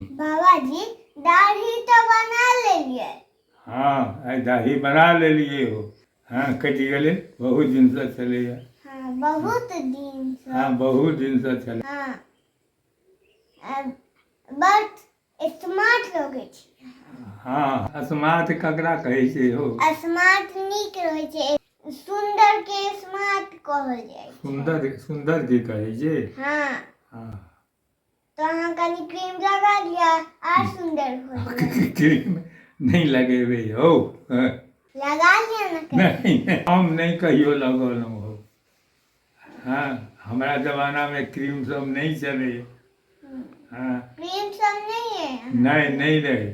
बाबाजी दाढ़ी तो बना लेलिए। हाँ आई दाढ़ी बना ले लिए हो। हाँ कटि गले बहुत दिन से चले। हाँ बहुत दिन से। हाँ बहुत दिन से चले। हाँ बट स्मार्ट लगे छी। हाँ स्मार्ट ककरा कहै छै हो? स्मार्ट नीक रहै छै, सुंदर के स्मार्ट कहल जाइ छै। सुंदर की कहै छै? हाँ हाँ तो अहाँ कनी क्रीम लगा लिया और सुंदर हो जाएगा। क्रीम नहीं लगेबे हो। लगा लिया ना कहीं। नहीं हम नहीं कहियो लगौलहुँ हो। हाँ हमारा जमाना में क्रीम सब नहीं चले। हाँ क्रीम सब नहीं है। नहीं रहे।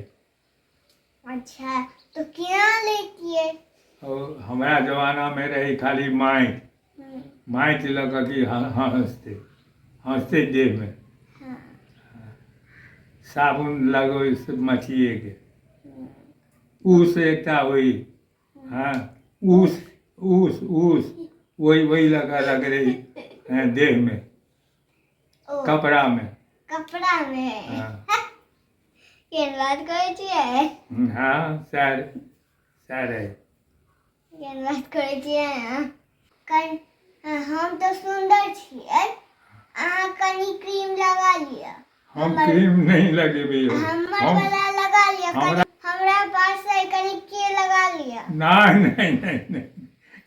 अच्छा तो क्या लेती है? और हमारा जमाना में रही खाली माइट लगा कि हंसते देह में। हाँ। साबुन लगो इस मछिए के ऊस एक हुई। हाँ ऊस वही लगा लग रही देह में कपड़ा में। हाँ। ये बात करे छियै? हाँ सर है। ये बात करे छियै? हम तो सुंदर छियै, अहाँ कनी क्रीम लगा लिया। हम क्रीम नहीं लगेबे हो। हमर वाला लगा लिया। हमरा पास है कनी के लगा लिया। नहीं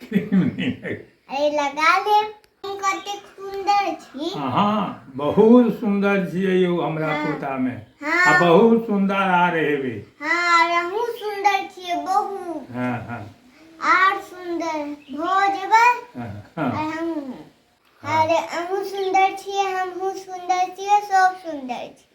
क्रीम नहीं लगे। अरे लगा ले। हम कतेक सुंदर छी। हाँ बहुत सुंदर छियै यौ हमरा पोता में। हाँ बहुत सुंदर आ रहे बे। हाँ रहू सुंदर छियै बहुत। हाँ आर सुंदर भो जेबै। हाँ अरे अहूँ सुंदर छियै, हमहूँ सुंदर छियै, सब सुंदर छी।